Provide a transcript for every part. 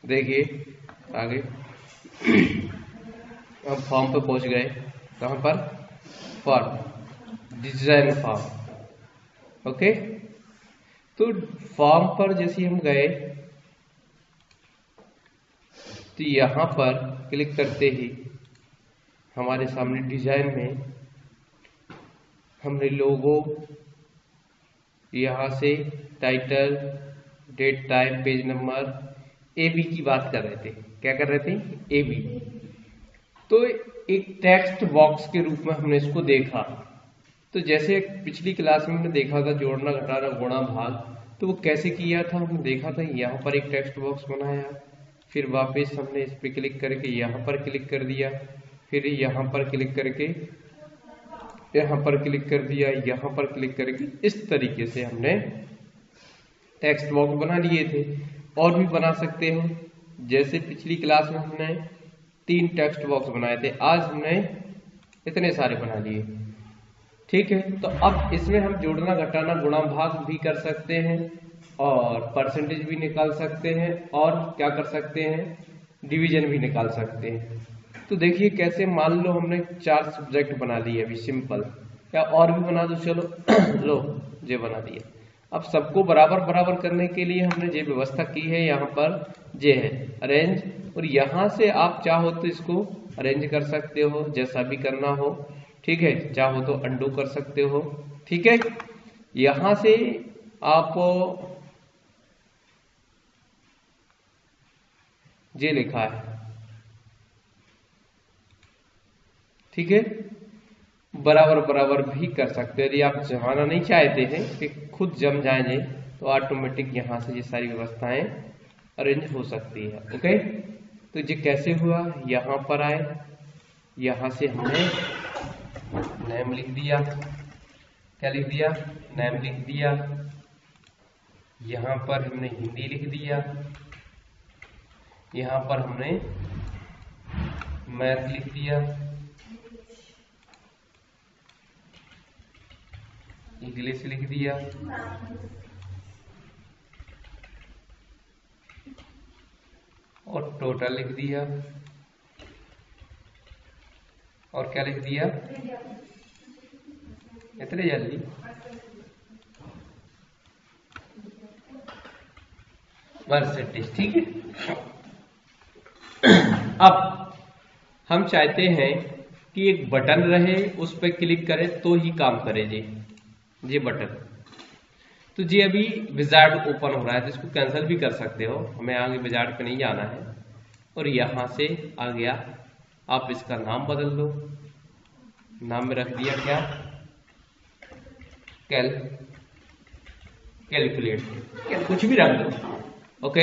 देखिए आगे हम फॉर्म पे पहुंच गए। कहां पर? Form, design form. ओके, तो फॉर्म पर जैसे हम गए तो यहां पर क्लिक करते ही हमारे सामने डिजाइन में हमने लोगो, यहां से title, date, time, page number, AB की बात कर रहे थे। क्या कर रहे थे? एबी। तो एक टेक्स्ट बॉक्स के रूप में हमने इसको देखा। तो जैसे पिछली क्लास में हमने देखा था जोड़ना, घटाना, गुणा, भाग, तो वो कैसे किया था हमने देखा था। यहाँ पर एक टेक्स्ट बॉक्स बनाया, फिर वापस हमने इस पर क्लिक करके यहाँ पर क्लिक कर दिया, फिर यहाँ पर क्लिक करके यहाँ पर क्लिक कर दिया, यहाँ पर क्लिक करके इस तरीके से हमने टेक्स्ट बॉक्स बना लिए थे। और भी बना सकते हो, जैसे पिछली क्लास में हमने 3 टेक्स्ट बॉक्स बनाए थे, आज हमने इतने सारे बना लिए। ठीक है, तो अब इसमें हम जोड़ना, घटाना, गुणा, भाग भी कर सकते हैं और परसेंटेज भी निकाल सकते हैं और क्या कर सकते हैं? डिवीजन भी निकाल सकते हैं। तो देखिए कैसे, मान लो हमने 4 सब्जेक्ट बना लिए अभी सिंपल, या और भी बना दो, चलो लो ये बना दिया। अब सबको बराबर बराबर करने के लिए हमने ये व्यवस्था की है, यहाँ पर ये है अरेंज, और यहाँ से आप चाहो तो इसको अरेंज कर सकते हो जैसा भी करना हो। ठीक है, चाहो तो अंडू कर सकते हो। ठीक है, यहां से आप ये लिखा है, ठीक है, बराबर बराबर भी कर सकते हो। यदि आप जमाना नहीं चाहते हैं कि खुद जम जाएंगे तो ऑटोमेटिक यहां से ये सारी व्यवस्थाएं अरेंज हो सकती है। ओके, तो ये कैसे हुआ? यहां पर आए, यहां से हमने नेम लिख दिया। क्या लिख दिया? नेम लिख दिया। यहां पर हमने हिंदी लिख दिया, यहां पर हमने मैथ लिख दिया, इंग्लिश लिख दिया, और टोटल लिख दिया, और क्या लिख दिया? इतने जल्दी? परसेंटेज। ठीक है, अब हम चाहते हैं कि एक बटन रहे, उस पर क्लिक करें तो ही काम करे ये बटन। तो जी अभी विजार्ड ओपन हो रहा है, तो इसको कैंसिल भी कर सकते हो, हमें आगे विजार्ड पे नहीं जाना है। और यहां से आ गया, आप इसका नाम बदल दो, नाम में रख दिया क्या? कैलकुलेट, कुछ भी रख दो। ओके,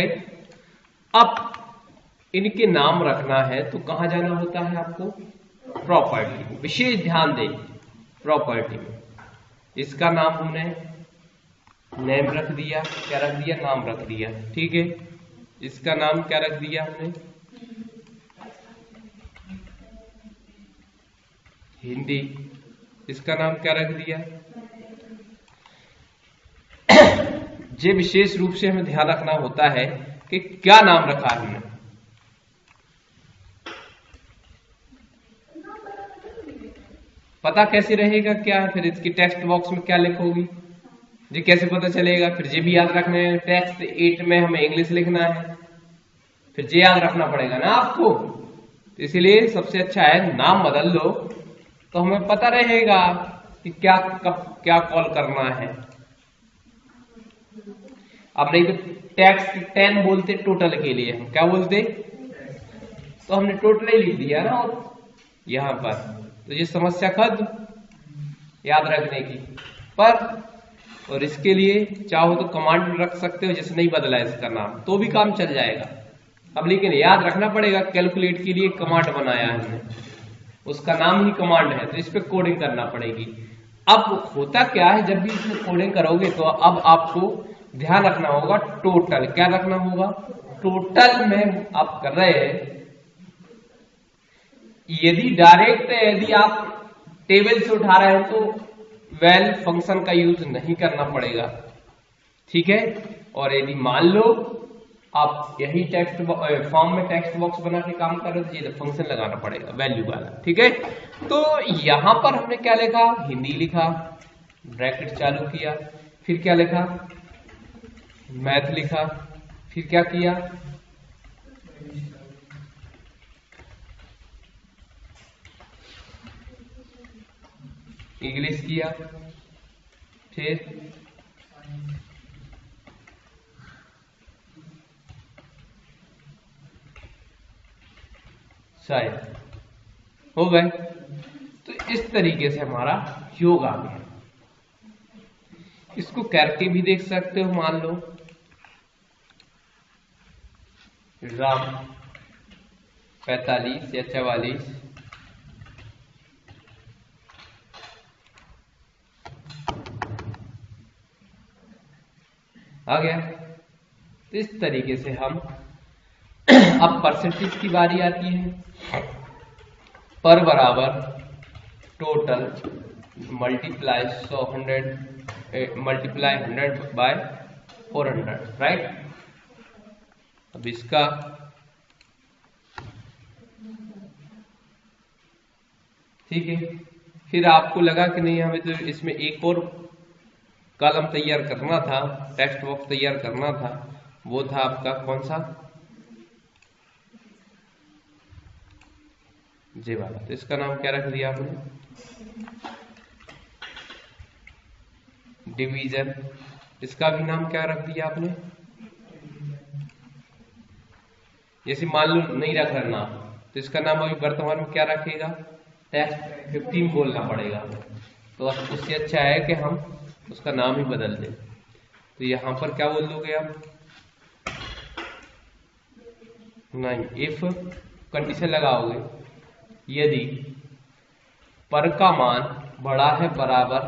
अब इनके नाम रखना है तो कहां जाना होता है आपको? प्रॉपर्टी। विशेष ध्यान दें, प्रॉपर्टी में इसका नाम हमने नेम रख दिया, क्या रख दिया? नाम रख दिया। ठीक है, इसका नाम क्या रख दिया हमने? हिंदी। इसका नाम क्या रख दिया? ये विशेष रूप से हमें ध्यान रखना होता है कि क्या नाम रखा है हमने। पता कैसे रहेगा क्या है? फिर इसकी टेक्स्ट बॉक्स में क्या लिखोगी, ये कैसे पता चलेगा? फिर ये भी याद रखना है, टेक्स्ट 8 में हमें इंग्लिश लिखना है, फिर ये याद रखना पड़ेगा ना आपको। तो इसीलिए सबसे अच्छा है नाम बदल लो, तो हमें पता रहेगा कि क्या कब क्या कॉल करना है। अब नहीं तो टेक्स्ट 10 बोलते टोटल के लिए, हम क्या बोलते? तो हमने टोटल ही लिख दिया ना यहां पर, तो ये समस्या खत्म याद रखने की। पर और इसके लिए चाहो तो कमांड रख सकते हो, जैसे नहीं बदला इसका नाम तो भी काम चल जाएगा। अब लेकिन याद रखना पड़ेगा, कैलकुलेट के लिए कमांड बनाया है हमने, उसका नाम ही कमांड है, तो इस पे कोडिंग करना पड़ेगी। अब होता क्या है, जब भी इसमें कोडिंग करोगे तो अब आपको ध्यान रखना होगा टोटल। क्या रखना होगा? टोटल में आप कर रहे हैं, यदि आप टेबल से उठा रहे हो तो वेल फंक्शन का यूज नहीं करना पड़ेगा। ठीक है, और यदि मान लो आप यही टेक्स्ट फॉर्म में टेक्स्ट बॉक्स बना के काम कर रहे हो तो फंक्शन लगाना पड़ेगा वैल्यू वाला, ठीक है। तो यहां पर हमने क्या लिखा, हिंदी लिखा, ब्रैकेट चालू किया, फिर क्या लिखा, मैथ लिखा, फिर क्या किया, इंग्लिश किया, फिर शायद हो गए। तो इस तरीके से हमारा योग आ गया। इसको करके भी देख सकते हो, मान लो राम 45 या 44 आ गया। तो इस तरीके से हम अब परसेंटेज की बारी आती है। पर बराबर total multiply 100 multiply 100 by 400, right. अब इसका ठीक है, फिर आपको लगा कि नहीं हमें तो इसमें एक और कॉलम तैयार करना था, टेक्स्ट बॉक्स तैयार करना था, वो था आपका कौन सा, जी वाला। तो इसका नाम क्या रख दिया आपने, डिवीजन। इसका भी नाम क्या रख दिया आपने, जैसे मान लो नहीं रख रहा तो इसका नाम अभी वर्तमान में क्या रखेगा, टेक्स्ट 15 बोलना पड़ेगा। तो उससे अच्छा है कि हम उसका नाम ही बदल दें। तो यहां पर क्या बोल दोगे आप, नहीं, इफ कंडीशन लगाओगे, यदि पर का मान बड़ा है बराबर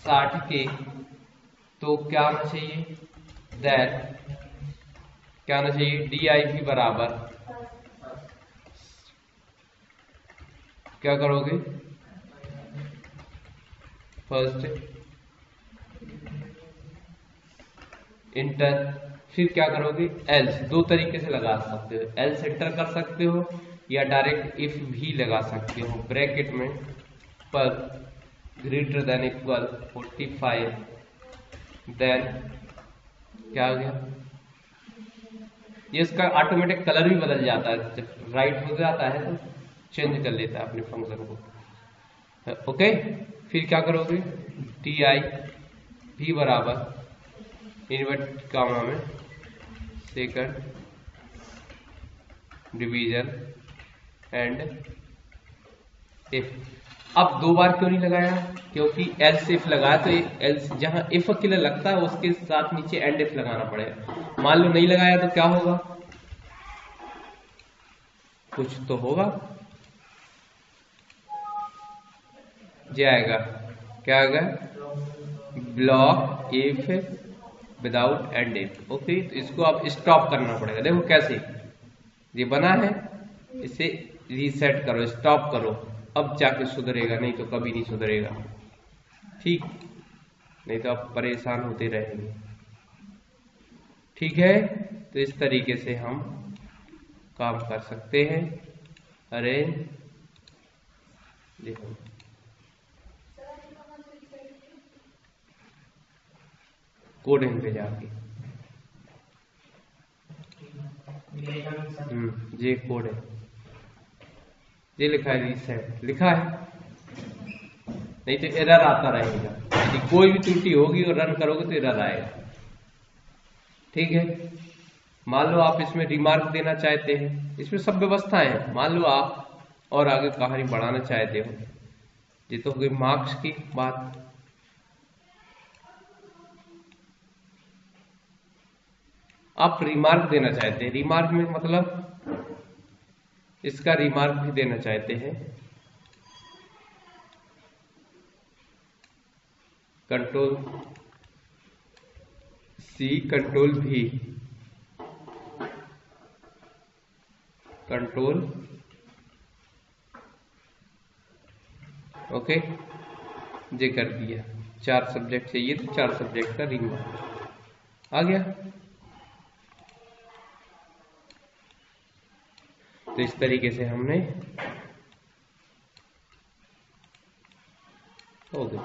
60 के, तो क्या आना चाहिए, दैट क्या आना चाहिए, DIV बराबर क्या करोगे, फर्स्ट इंटर, फिर क्या करोगे, एल्स। दो तरीके से लगा सकते हो, एल्स इंटर कर सकते हो या डायरेक्ट इफ भी लगा सकते हो, ब्रैकेट में पर ग्रेटर देन इक्वल 45, देन क्या हो गया, ये इसका ऑटोमेटिक कलर भी बदल जाता है, जब राइट हो जाता है तो चेंज कर लेता है अपने फंक्शन को, ओके। फिर क्या करोगे, DIV बराबर इन्वर्ट कामा में सेकंड डिवीजन एंड इफ। अब दो बार क्यों नहीं लगाया, क्योंकि एल्स इफ लगाया तो एल्स जहां इफ के लिए लगता है उसके साथ नीचे एंड इफ लगाना पड़ेगा। मान लो नहीं लगाया तो क्या होगा, कुछ तो होगा, ये आएगा, क्या आएगा, block if without and if, okay. तो इसको अब स्टॉप करना पड़ेगा, देखो कैसे ये बना है, इसे रीसेट करो, स्टॉप करो, अब जाके सुधरेगा, नहीं तो कभी नहीं सुधरेगा, ठीक, नहीं तो आप परेशान होते रहेंगे, ठीक है। तो इस तरीके से हम काम कर सकते हैं। अरे देखो कोडिंग पे जाके, ये कोड है, ये लिखा है, रीसेट लिखा है, नहीं तो एरर आता रहेगा, यदि कोई भी त्रुटि होगी और रन करोगे तो एरर आएगा, ठीक है। मान लो आप इसमें रिमार्क देना चाहते हैं, इसमें सब व्यवस्थाएं हैं, मान लो आप और आगे कहानी बढ़ाना चाहते हो, ये तो हो गई मार्क्स की बात। आप रिमार्क देना चाहते हैं, रिमार्क में मतलब इसका रिमार्क भी देना चाहते हैं, control C control V, control okay, ये कर दिया। 4 सब्जेक्ट चाहिए तो 4 सब्जेक्ट का रिमार्क आ गया। तो इस तरीके से हमने हो गया।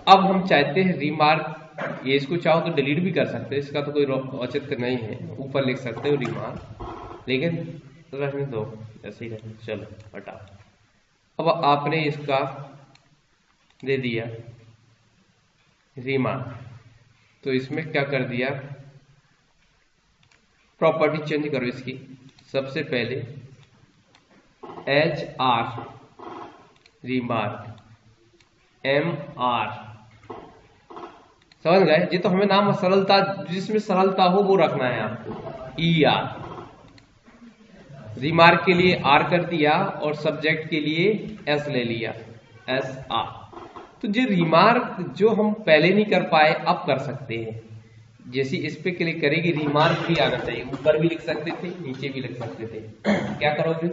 अब हम चाहते हैं रिमार्क, ये इसको चाहो तो डिलीट भी कर सकते हैं, इसका तो कोई औचित्य नहीं है, ऊपर लिख सकते हो रिमार्क, लेकिन रहने दो ऐसे ही रहने, चलो हटाओ। अब आपने इसका दे दिया रिमार्क, तो इसमें क्या कर दिया, प्रॉपर्टी चेंज करो इसकी। सबसे पहले HR रिमार्क MR, समझ गए? ये तो हमें नाम सरलता, जिसमें सरलता हो वो रखना है आपको। ER रिमार्क के लिए R कर दिया और सब्जेक्ट के लिए S ले लिया, SR। तो जो रिमार्क जो हम पहले नहीं कर पाए अब कर सकते हैं। जैसे इस पे क्लिक करेगी रिमार्क भी आना चाहिए, ऊपर भी लिख सकते थे नीचे भी लिख सकते थे। क्या करोगे?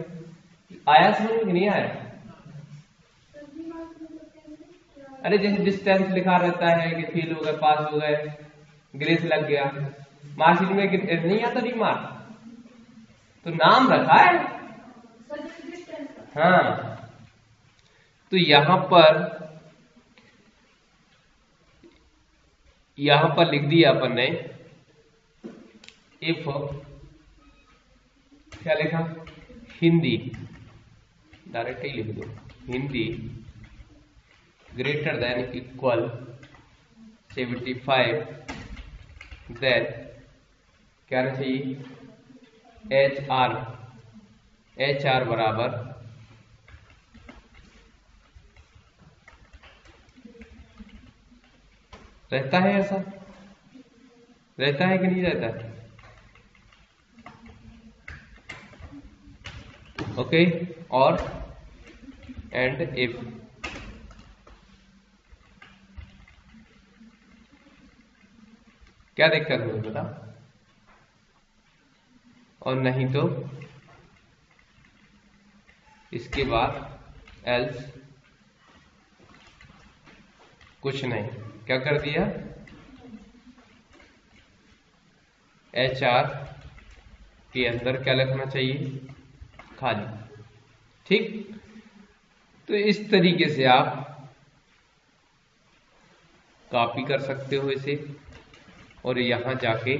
आया समझ में नहीं आया? अरे जैसे डिस्टेंस लिखा रहता है कि फेल हो गए, पास हो गए, ग्रेस लग गया, मार्कशीट में नहीं आता रिमार्क, तो नाम रखा है। हाँ, तो यहां पर लिख दिया अपन ने, इफ क्या लिखा, हिंदी, डायरेक्ट ही लिख दो, Hindi greater than equal 75, then क्या रहना चाहिए, HR बराबर रहता है, ऐसा रहता है कि नहीं रहता? ओके, और एंड इफ क्या दिक्कत हुई बता, और नहीं तो इसके बाद एल्स कुछ नहीं। क्या कर दिया, HR के अंदर क्या लिखना चाहिए, खाली। ठीक, तो इस तरीके से आप कॉपी कर सकते हो इसे, और यहां जाके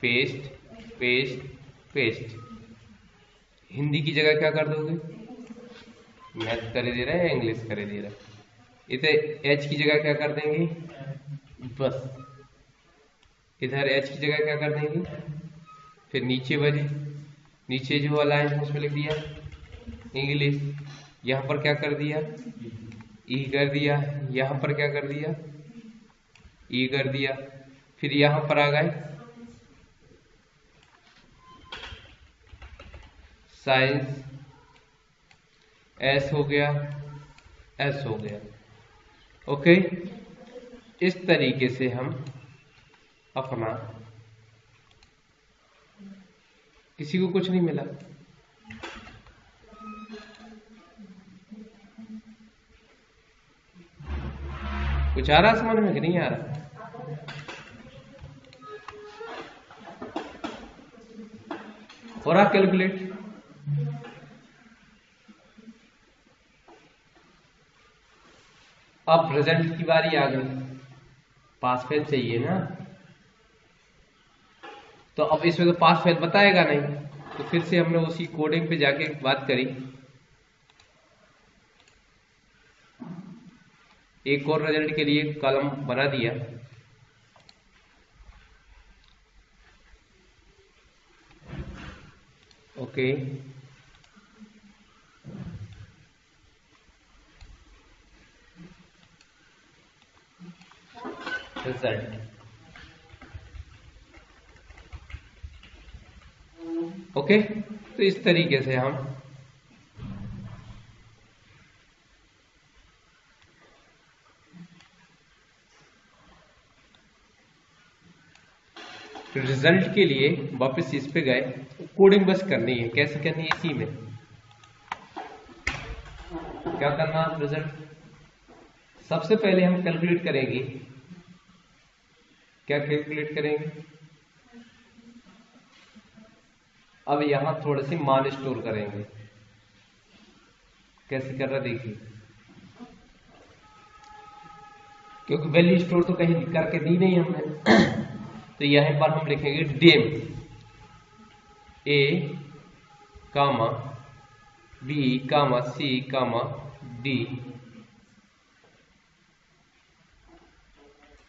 पेस्ट पेस्ट पेस्ट। हिंदी की जगह क्या कर दोगे, मैथ करे दे रहा है, इंग्लिश करे दे रहा है, इधर H की जगह क्या कर देंगे, बस इधर H की जगह क्या कर देंगे, फिर नीचे जो वाला है उसमें लिख दिया इंग्लिश, यहां पर क्या कर दिया, E कर दिया, यहां पर क्या कर दिया, E कर दिया, फिर यहां पर आ गए साइंस, S हो गया, S हो गया। ओके, इस तरीके से हम अपना, किसी को कुछ नहीं मिला, कुछ आ रहा समझ में कि नहीं आ रहा? हो रहा कैलकुलेट? अब रिजल्ट की बारी आ गई, पास फेल चाहिए ना, तो अब इसमें तो पास फेल बताएगा नहीं, तो फिर से हमने उसी कोडिंग पे जाके बात करी, एक और रिजल्ट के लिए कॉलम बना दिया, ओके, रिजल्ट, ओके। तो इस तरीके से हम रिजल्ट के लिए वापस इस पे गए, कोडिंग बस करनी है, कैसे करनी है, इसी में क्या करना, रिजल्ट सबसे पहले हम कैलकुलेट करेंगे, क्या कैलकुलेट करेंगे, अब यहां थोड़े से मान स्टोर करेंगे। कैसे कर रहा देखिए, क्योंकि वैल्यू स्टोर तो कहीं करके दी नहीं हमने। तो यहां पर हम लिखेंगे dim a comma B comma C comma D,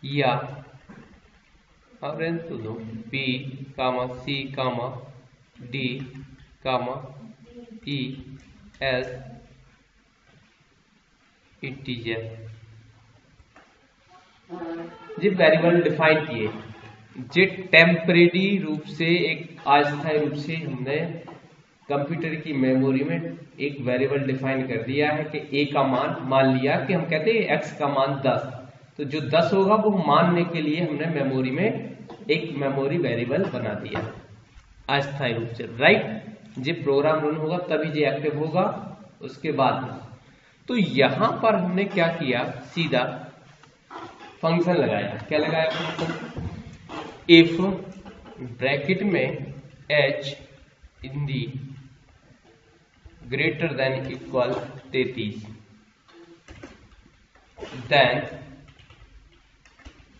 या अब रेंज तो दो बी कामा सी कामा डी कामा ई एस इंटीजर। ये वेरिएबल डिफाइन किए, जे टेम्परेरी रूप से एक अस्थायी रूप से हमने कंप्यूटर की मेमोरी में एक वेरिएबल डिफाइन कर दिया है कि ए का मान लिया कि हम कहते हैं एक्स का मान 10, तो जो 10 होगा वो मानने के लिए हमने मेमोरी में एक मेमोरी वेरिएबल बना दिया अस्थायी रूप से, राइट। जे प्रोग्राम रन होगा तभी जे एक्टिव होगा, उसके बाद में। तो यहां पर हमने क्या किया, सीधा फंक्शन लगाया। क्या लगाया फंक्शन, इफ ब्रैकेट में h in the greater than equal 33,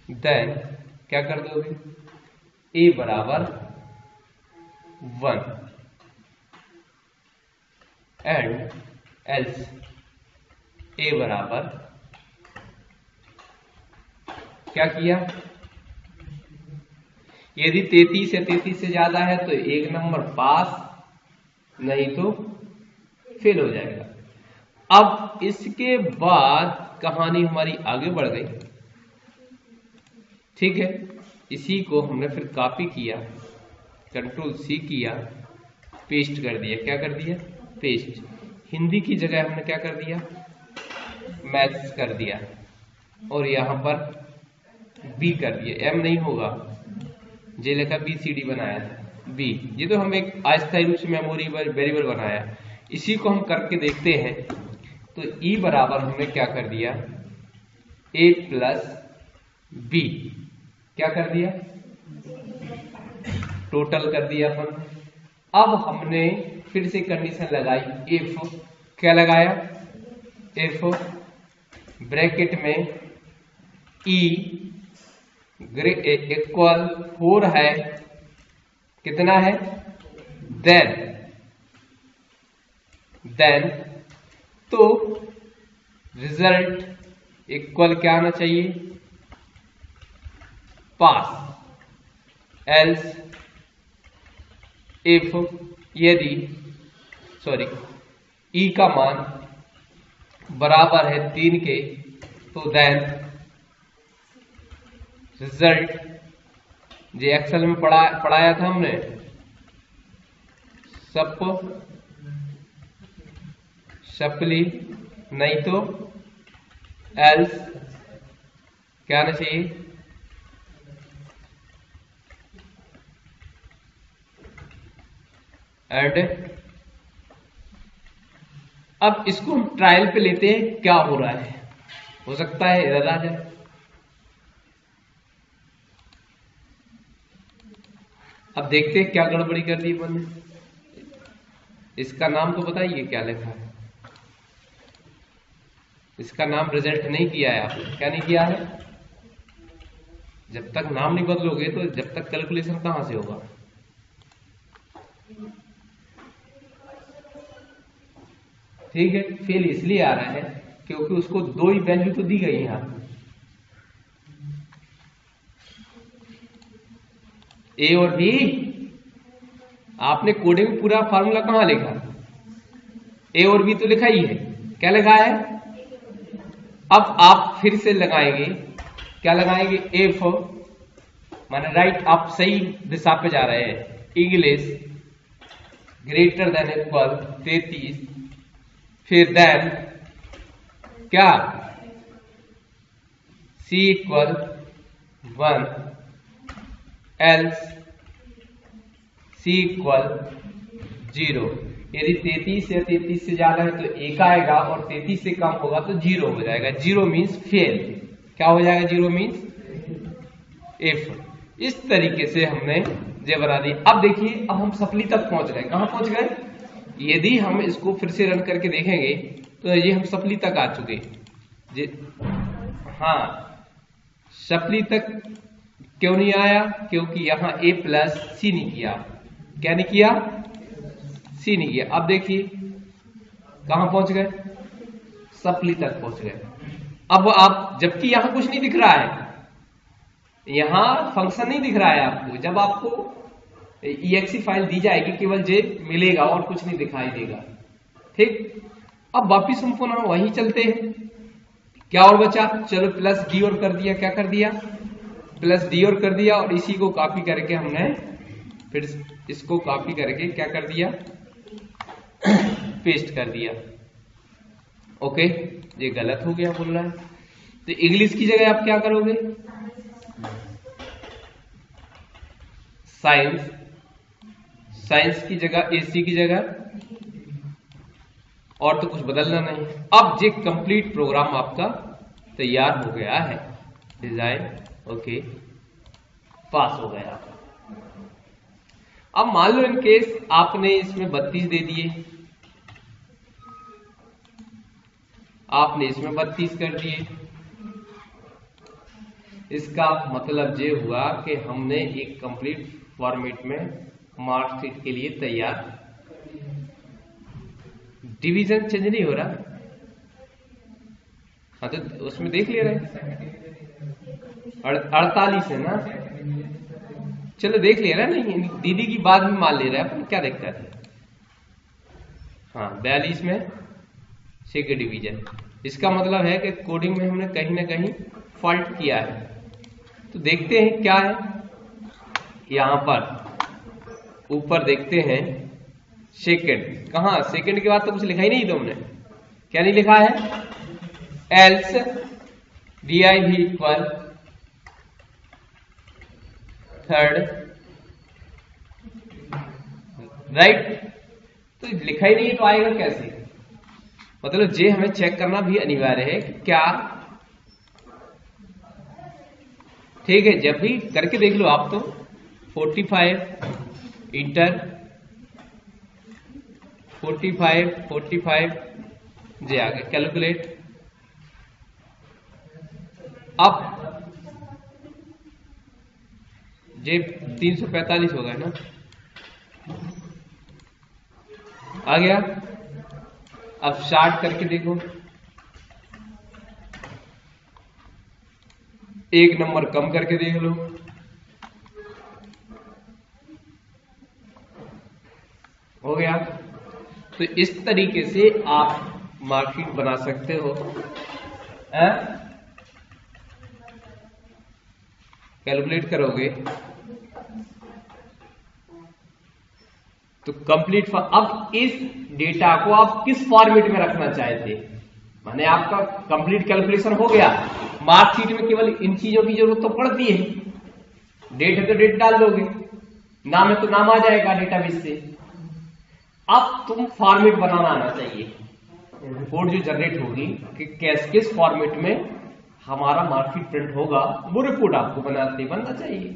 then क्या कर दोगे, a बराबर 1 एंड एल्स a बराबर क्या किया, यदि 33 है 33 से ज्यादा है तो एक नंबर पास, नहीं तो फेल हो जाएगा। अब इसके बाद कहानी हमारी आगे बढ़ गई, ठीक है। इसी को हमने फिर कॉपी किया, कंट्रोल सी किया, पेस्ट कर दिया। क्या कर दिया, पेस्ट। हिंदी की जगह हमने क्या कर दिया, मैथ्स कर दिया, और यहां पर बी कर दिया। एम नहीं होगा, जे लिखा BCD बनाया था बी। ये तो हम एक अस्थायी रूप से मेमोरी वेरिएबल बनाया, इसी को हम करके देखते हैं। तो ई बराबर हमने क्या कर दिया, a प्लस बी, क्या कर दिया, टोटल कर दिया अपन। अब हमने फिर से कंडीशन लगाई, इफ क्या लगाया, इफ ब्रैकेट में ई इक्वल 4 है, कितना है, देन तो रिजल्ट इक्वल क्या आना चाहिए, पास। एल्स इफ यदि ई का मान बराबर है 3 के, तो देन रिजल्ट, जो एक्सेल में पढ़ाया था हमने, सप्ली, नहीं तो एल्स क्या आना चाहिए, एंड। अब इसको हम ट्रायल पे लेते हैं, क्या हो रहा है, हो सकता है एरर आ जाए। अब देखते हैं क्या गड़बड़ी कर दी अपन ने। इसका नाम तो बताइए क्या लिखा है, इसका नाम रिजल्ट नहीं किया है आपने, क्या नहीं किया है। जब तक नाम नहीं बदलोगे तो जब तक कैलकुलेशन कहां से होगा। ठीक है, फेल इसलिए आ रहा है क्योंकि उसको 2 ही वैल्यू तो दी गई है यहाँ, ए और बी। आपने कोडिंग में पूरा फार्मूला कहां लिखा, ए और बी तो लिखा ही है, क्या लिखा है। अब आप फिर से लगाएंगे, क्या लगाएंगे, इफ माने राइट, आप सही दिशा पे जा रहे हैं। इंग्लिश ग्रेटर देन इक्वल 33, फिर देन क्या, सी इक्वल 1, एल्स सी इक्वल 0। यदि 33 या 33 से ज्यादा है तो 1 आएगा, और 33 से कम होगा तो 0 हो जाएगा। 0 मीन्स फेल। क्या हो जाएगा, 0 मीन्स इफ। इस तरीके से हमने जे बना दिए। अब देखिए, अब हम सप्ली तक पहुंच गए। कहां पहुंच गए? यदि हम इसको फिर से रन करके देखेंगे तो ये हम सप्ली तक आ चुके जे। हाँ, सप्ली तक क्यों नहीं आया? क्योंकि यहां ए प्लस सी नहीं किया। क्या नहीं किया? सी नहीं किया। अब देखिए कहां पहुंच गए? सप्ली तक पहुंच गए। अब आप, जबकि यहां कुछ नहीं दिख रहा है, यहां फंक्शन नहीं दिख रहा है आपको। जब आपको exe फाइल दी जाएगी केवल जे मिलेगा और कुछ नहीं दिखाई देगा। ठीक, अब वापिस हम पुनः वहीं चलते हैं। क्या और बचा? चलो प्लस डी और कर दिया। क्या कर दिया? प्लस डी और कर दिया। और इसी को कॉपी करके हमने फिर इसको कॉपी करके क्या कर दिया? पेस्ट कर दिया। ओके, ये गलत हो गया बोल रहा है। तो इंग्लिश की जगह आप क्या करोगे? साइंस, साइंस की जगह एसी की जगह, और तो कुछ बदलना नहीं। अब ये कंप्लीट प्रोग्राम आपका तैयार हो गया है। डिजाइन ओके, पास हो गया। अब मान लो इन केस आपने इसमें 32 दे दिए, आपने इसमें 32 कर दिए। इसका मतलब ये हुआ कि हमने एक कंप्लीट फॉर्मेट में मार्कशीट के लिए तैयार। डिवीजन चेंज नहीं हो रहा। हाँ, तो उसमें देख ले रहे 48 है ना। चलो देख ले रहा, नहीं दीदी की बात में मान ले रहा है अपन, क्या दिक्कत है। हाँ, 42 में 6 के डिवीजन। इसका मतलब है कि कोडिंग में हमने कहीं ना कहीं फॉल्ट किया है। तो देखते हैं क्या है। यहां पर ऊपर देखते हैं सेकेंड। कहां? सेकेंड के बाद तो कुछ लिखा ही नहीं तुमने। क्या नहीं लिखा है? Else div equal third, right. तो लिखा ही नहीं है तो आएगा कैसे? मतलब जे हमें चेक करना भी अनिवार्य है कि क्या। ठीक है, जब भी करके देख लो आप तो 45 इंटर 45 जे आ गए। कैलकुलेट। अब जे 345 हो गए ना, आ गया। अब शार्ट करके देखो, एक नंबर कम करके देख लो, हो गया। तो इस तरीके से आप मार्कशीट बना सकते हो। कैलकुलेट करोगे तो कंप्लीट। अब इस डेटा को आप किस फॉर्मेट में रखना चाहते? माने आपका कंप्लीट कैलकुलेशन हो गया। मार्कशीट में केवल इन चीजों की जरूरत तो पड़ती है। डेट है तो डेट डाल दोगे, नाम है तो नाम आ जाएगा डेटाबेस से। अब तुम फॉर्मेट बनाना आना चाहिए। रिपोर्ट जो जनरेट होगी कि किस फॉर्मेट में हमारा मार्कशीट प्रिंट होगा, वो रिपोर्ट आपको बनना चाहिए।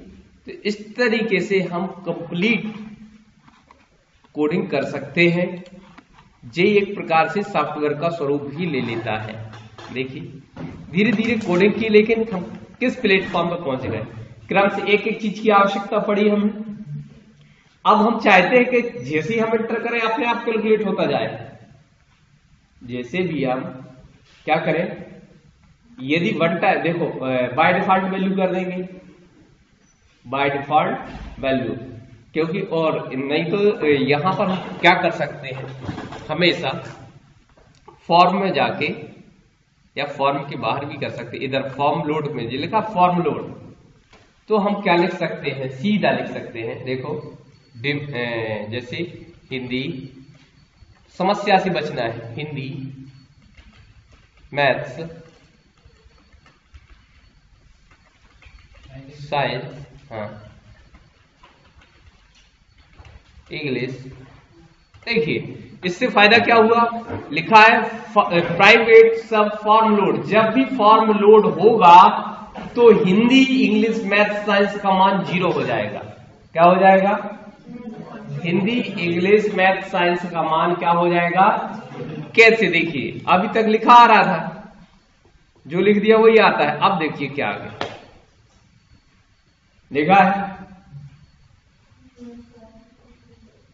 तो इस तरीके से हम कंप्लीट कोडिंग कर सकते हैं। जे एक प्रकार से सॉफ्टवेयर का स्वरूप ही ले लेता है। देखिए धीरे धीरे कोडिंग की, लेकिन हम किस प्लेटफॉर्म पर पहुंच गए? क्रम से एक एक चीज की आवश्यकता पड़ी हमें। अब हम चाहते हैं कि जैसे ही हम एंटर करें अपने आप कैलकुलेट होता जाए। जैसे भी हम क्या करें, यदि वन टाइम देखो बाय डिफॉल्ट वैल्यू कर देंगे, बाय डिफॉल्ट वैल्यू, क्योंकि और नहीं तो यहां पर हम क्या कर सकते हैं, हमेशा फॉर्म में जाके या फॉर्म के बाहर भी कर सकते हैं। इधर फॉर्म लोड में जो लिखा फॉर्म लोड, तो हम क्या लिख सकते हैं, सीधा लिख सकते हैं। देखो जैसे हिंदी, समस्या से बचना है, हिंदी मैथ्स साइंस, हाँ इंग्लिश। देखिए इससे फायदा क्या हुआ, लिखा है प्राइवेट सब फॉर्म लोड। जब भी फॉर्म लोड होगा तो हिंदी, इंग्लिश, मैथ, साइंस का मान 0 हो जाएगा। क्या हो जाएगा, हिंदी इंग्लिश मैथ साइंस का मान क्या हो जाएगा। कैसे, देखिए अभी तक लिखा आ रहा था, जो लिख दिया वही आता है। अब देखिए क्या आ गया, देखा है,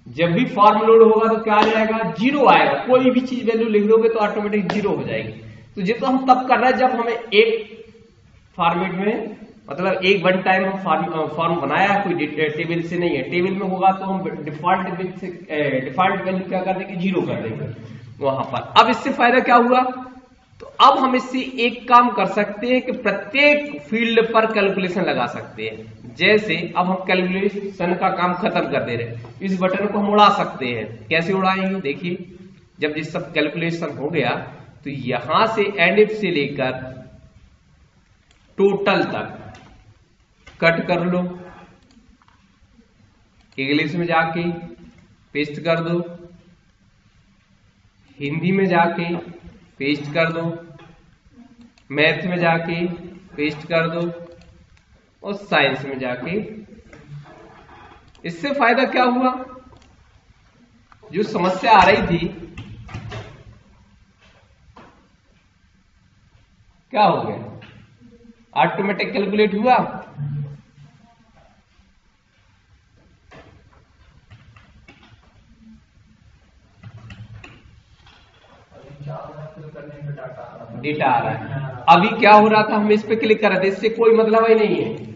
जब भी फॉर्म लोड होगा तो क्या आ जाएगा, जीरो आएगा। कोई भी चीज वैल्यू लिख दोगे तो ऑटोमेटिक जीरो हो जाएगी। तो ये तो हम तब कर रहे हैं जब हमें एक फॉर्मेट में, मतलब एक वन टाइम हम फॉर्म बनाया है, कोई टेबल से नहीं है। टेबल में होगा तो हम डिफॉल्ट वैल्यू क्या कर देंगे, जीरो कर देंगे वहां पर। अब इससे फायदा क्या हुआ, तो अब हम इससे एक काम कर सकते हैं कि प्रत्येक फील्ड पर कैलकुलेशन लगा सकते हैं। जैसे अब हम कैलकुलेशन का काम खत्म कर दे रहे हैं, इस बटन को हम उड़ा सकते हैं। कैसे उड़ाएंगे, देखिए जब ये सब कैलकुलेशन हो गया तो यहां से एंड इफ से लेकर टोटल तक कट कर लो, इंग्लिश में जाके पेस्ट कर दो, हिंदी में जाके पेस्ट कर दो, मैथ में जाके पेस्ट कर दो और साइंस में जाके। इससे फायदा क्या हुआ, जो समस्या आ रही थी क्या हो गया, ऑटोमेटिक कैलकुलेट हुआ। डेटा आ रहा है। अभी क्या हो रहा था, हम इस पे क्लिक कर रहे थे, इससे कोई मतलब ही नहीं है।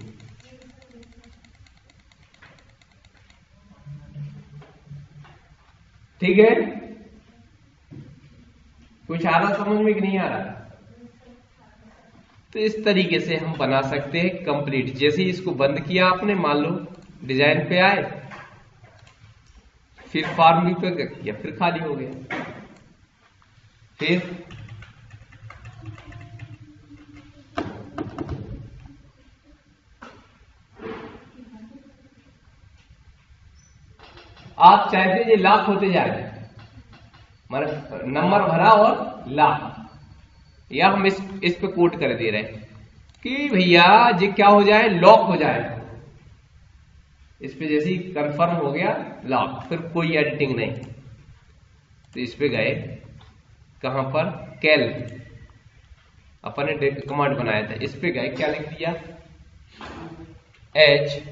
ठीक है, कुछ आ रहा समझ में कि नहीं आ रहा। तो इस तरीके से हम बना सकते हैं कंप्लीट। जैसे ही इसको बंद किया आपने, मान लो डिजाइन पे आए, फिर फॉर्म भी पे किया, फिर खाली हो गया। फिर आप चाहते ये लाख होते जाए, मतलब नंबर भरा और लाख, या हम इस पे कोट कर दे रहे हैं कि भैया ये क्या हो जाए, लॉक हो जाए। इस पे जैसे ही कंफर्म हो गया लॉक, फिर कोई एडिटिंग नहीं। तो इस पे गए कहां पर, कैल, अपन ने कमांड बनाया था, इस पे गए, क्या लिख दिया, H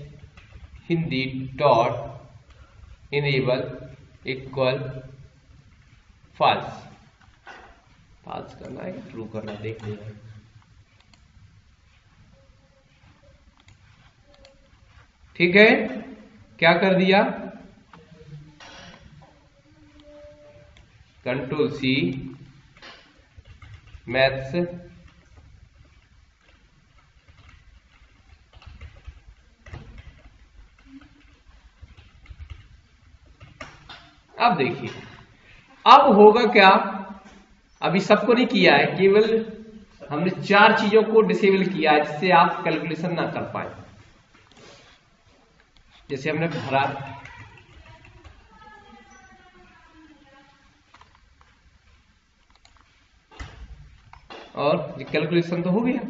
Hindi dot enable equal false. False करना है कि ट्रू करना, देख लेंगे। ठीक है, क्या कर दिया, कंट्रोल सी मैथ्स, अब देखिए अब होगा क्या। अभी सबको नहीं किया है, केवल हमने 4 चीजों को डिसेबल किया है जिससे आप कैलकुलेशन ना कर पाए। जैसे हमने भरा, और कैलकुलेशन तो हो गया।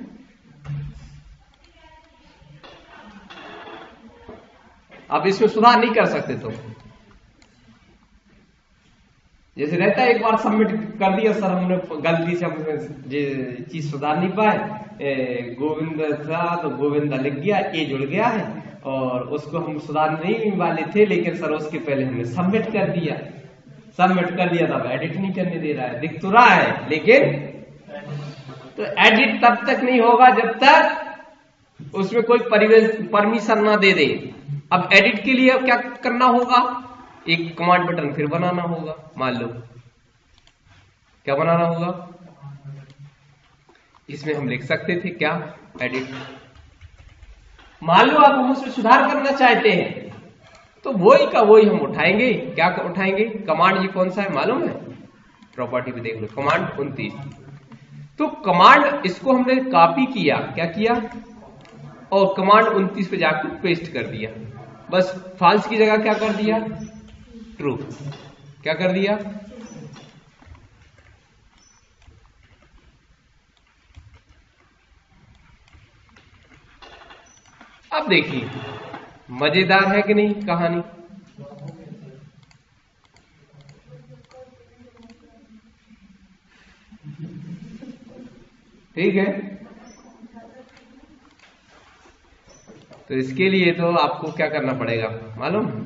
अब इसमें सुधार नहीं कर सकते तो जैसे रहता है, एक बार सबमिट कर दिया सर हमने, गलती से हमने ये चीज सुधार नहीं पाए, गोविंद था तो गोविंदा लिख गया, ए जुड़ गया है, और उसको हम सुधार नहीं वाले थे, लेकिन सर उसके पहले हमने सबमिट कर दिया। सबमिट कर दिया तब एडिट नहीं करने दे रहा है, दिख तो रहा है लेकिन, तो एडिट तब तक नहीं होगा जब तक उसमें कोई परमिशन ना दे दे। अब एडिट के लिए अब क्या करना होगा, एक कमांड बटन फिर बनाना होगा। मान लो क्या बनाना होगा, इसमें हम लिख सकते थे क्या, एडिट। मान लो आप हम उसमें सुधार करना चाहते हैं तो वही का वही हम उठाएंगे। क्या उठाएंगे, कमांड, ये कौन सा है मालूम है, प्रॉपर्टी पे देख लो, कमांड 29। तो कमांड इसको हमने कॉपी किया, क्या किया, और कमांड 29 पे जाकर पेस्ट कर दिया। बस फॉल्स की जगह क्या कर दिया, ट्रू। क्या कर दिया, अब देखिए मजेदार है कि नहीं कहानी? ठीक है, तो इसके लिए तो आपको क्या करना पड़ेगा मालूम?